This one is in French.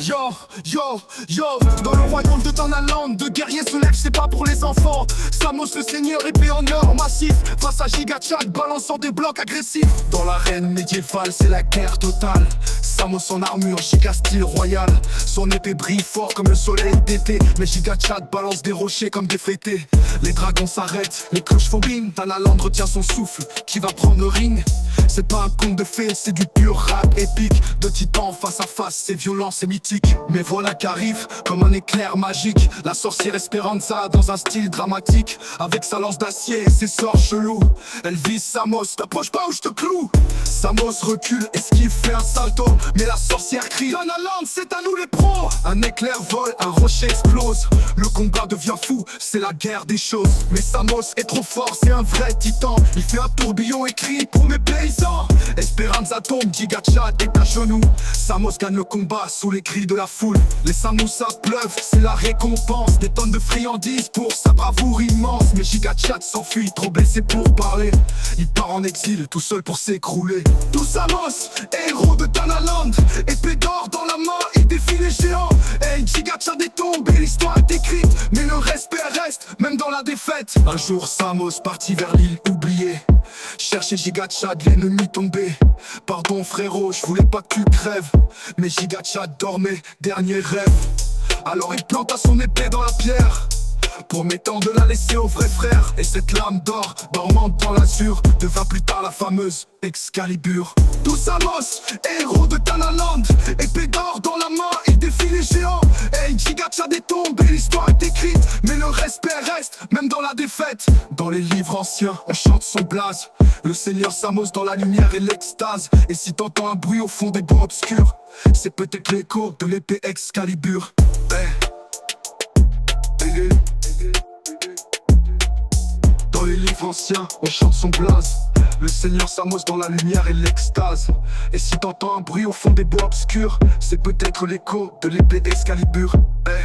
Yo, yo, yo, dans le royaume de Danaland, de guerriers se lèvent, c'est pas pour les enfants. Samos le seigneur épée en or massif, face à Giga-Chad balançant des blocs agressifs. Dans l'arène médiévale, c'est la guerre totale. Samos en armure, Giga style royal. Son épée brille fort comme le soleil d'été, mais Giga-Chad balance des rochers comme des fêtés. Les dragons s'arrêtent, les cloches font bing. Danaland retient son souffle, qui va prendre le ring. C'est pas un conte de fées, c'est du pur rap épique. De titans face à face, c'est violent, c'est mythique. Mais voilà qu'arrive, comme un éclair magique, la sorcière Esperanza dans un style dramatique. Avec sa lance d'acier et ses sorts chelous, elle vise Samos, t'approche pas ou je te cloue. Samos recule, esquive, fait un salto, mais la sorcière crie Danaland, c'est à nous les pros. Un éclair vole, un rocher explose. Le combat devient fou, c'est la guerre des choses. Mais Samos est trop fort, c'est un vrai titan. Il fait un tourbillon et crie pour mes paysans. Esperanza tombe, Giga-Chad est à genoux. Samos gagne le combat sous les cris de la foule. Les samoussas pleuvent, c'est la récompense. Des tonnes de friandises pour sa bravoure immense. Mais Giga-Chad s'enfuit, trop blessé pour parler. Il part en exil, tout seul pour s'écrouler. Tout Samos, héros de Danaland, épée d'or dans la main, il défie les géants. Hey, Giga-Chad est tombé, l'histoire est écrite, mais le respect reste, même dans la défaite. Un jour Samos partit vers l'île oubliée, chercher Giga-Chad, l'ennemi tombé. Pardon frérot, je voulais pas que tu crèves, mais Giga-Chad dormait, dernier rêve. Alors il planta son épée dans la pierre, promettant de la laisser au vrai frère. Et cette lame d'or, dormante dans l'azur, devint plus tard la fameuse Excalibur. Tout Samos, héros de Danaland, épée d'or dans la main, il défie les géants. Hey, Giga-Chad est tombé, l'histoire est écrite, mais le respect reste, même dans la défaite. Dans les livres anciens, on chante son blaze, le seigneur Samos dans la lumière et l'extase. Et si t'entends un bruit au fond des bois obscurs, c'est peut-être l'écho de l'épée Excalibur. Hey. Dans les livres anciens, on chante son blaze, le seigneur Samos dans la lumière et l'extase. Et si t'entends un bruit au fond des bois obscurs, c'est peut-être l'écho de l'épée Excalibur. Hey.